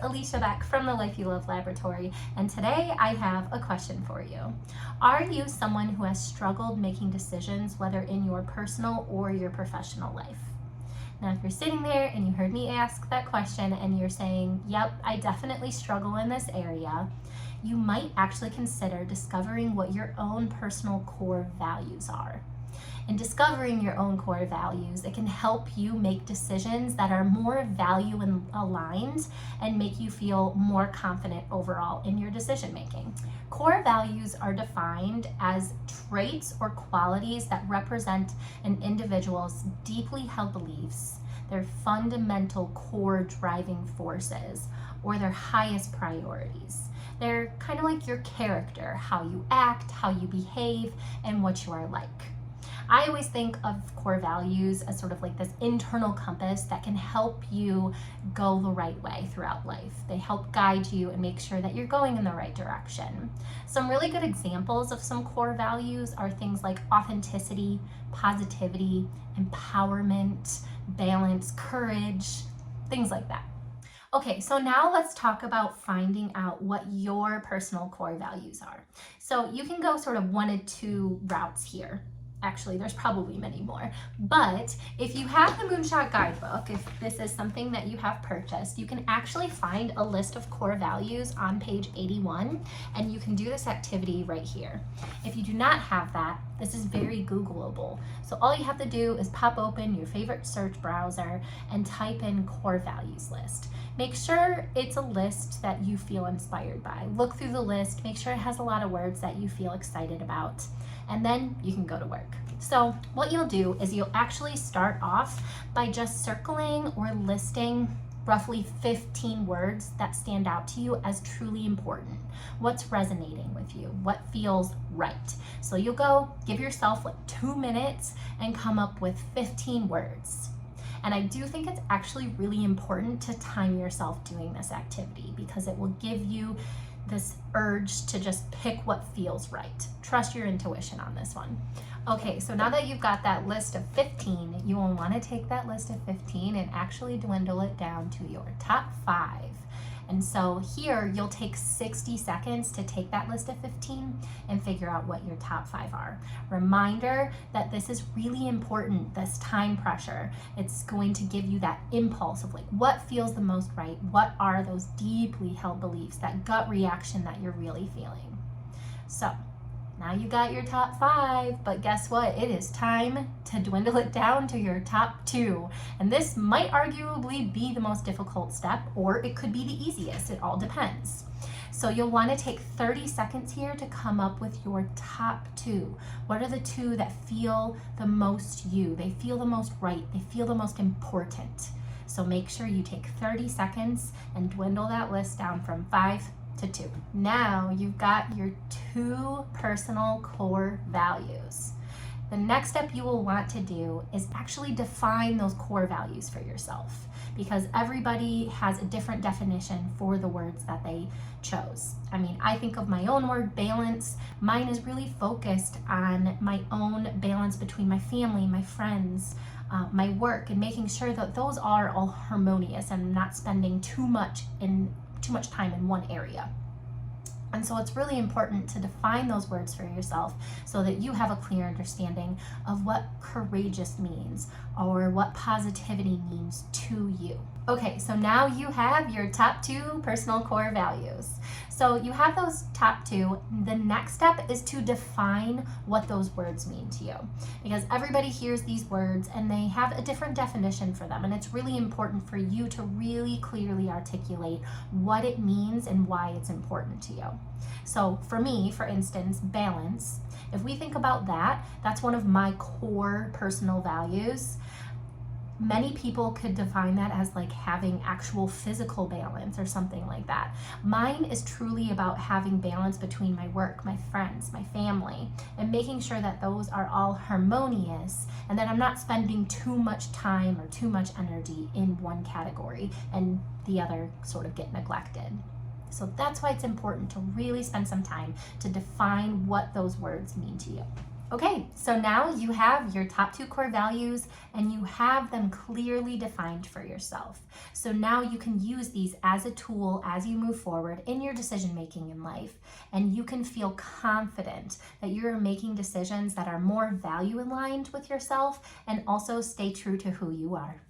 Alisha back from the Life You Love Laboratory, and today I have a question for you. Are you someone who has struggled making decisions, whether in your personal or your professional life? Now, if you're sitting there and you heard me ask that question and you're saying, yep, I definitely struggle in this area, you might actually consider discovering what your own personal core values are. In discovering your own core values, it can help you make decisions that are more value and aligned and make you feel more confident overall in your decision making. Core values are defined as traits or qualities that represent an individual's deeply held beliefs, their fundamental core driving forces, or their highest priorities. They're kind of like your character, how you act, how you behave, and what you are like. I always think of core values as sort of like this internal compass that can help you go the right way throughout life. They help guide you and make sure that you're going in the right direction. Some really good examples of some core values are things like authenticity, positivity, empowerment, balance, courage, things like that. Okay, so now let's talk about finding out what your personal core values are. So you can go sort of one of two routes here. Actually, there's probably many more, but if you have the Moonshot Guidebook, if this is something that you have purchased, you can actually find a list of core values on page 81, and you can do this activity right here. If you do not have that, this is very Googleable. So all you have to do is pop open your favorite search browser and type in core values list. Make sure it's a list that you feel inspired by. Look through the list, make sure it has a lot of words that you feel excited about, and then you can go to work. So what you'll do is you'll actually start off by just circling or listing roughly 15 words that stand out to you as truly important. What's resonating with you? What feels right? So you'll go give yourself like 2 minutes and come up with 15 words. And I do think it's actually really important to time yourself doing this activity because it will give you this urge to just pick what feels right. Trust your intuition on this one. Okay, so now that you've got that list of 15, you will want to take that list of 15 and actually dwindle it down to your top 5. And so here you'll take 60 seconds to take that list of 15 and figure out what your top 5 are. Reminder that this is really important, this time pressure. It's going to give you that impulse of like what feels the most right, what are those deeply held beliefs, that gut reaction that you're really feeling. So now you got your top 5, but guess what? It is time to dwindle it down to your top 2. And this might arguably be the most difficult step, or it could be the easiest. It all depends. So you'll want to take 30 seconds here to come up with your top 2. What are the 2 that feel the most you? They feel the most right. They feel the most important. So make sure you take 30 seconds and dwindle that list down from 5 to 2. Now you've got your 2 personal core values. The next step you will want to do is actually define those core values for yourself, because everybody has a different definition for the words that they chose. I mean, I think of my own word, balance. Mine is really focused on my own balance between my family, my friends, my work, and making sure that those are all harmonious and not spending too much time in one area. And so it's really important to define those words for yourself so that you have a clear understanding of what courageous means or what positivity means to you. Okay, so now you have your top 2 personal core values. So you have those top 2. The next step is to define what those words mean to you, because everybody hears these words and they have a different definition for them. And it's really important for you to really clearly articulate what it means and why it's important to you. So for me, for instance, balance, if we think about that, that's one of my core personal values. Many people could define that as like having actual physical balance or something like that. Mine is truly about having balance between my work, my friends, my family, and making sure that those are all harmonious and that I'm not spending too much time or too much energy in one category and the other sort of get neglected. So that's why it's important to really spend some time to define what those words mean to you. Okay, so now you have your top 2 core values and you have them clearly defined for yourself. So now you can use these as a tool as you move forward in your decision making in life. And you can feel confident that you're making decisions that are more value aligned with yourself and also stay true to who you are.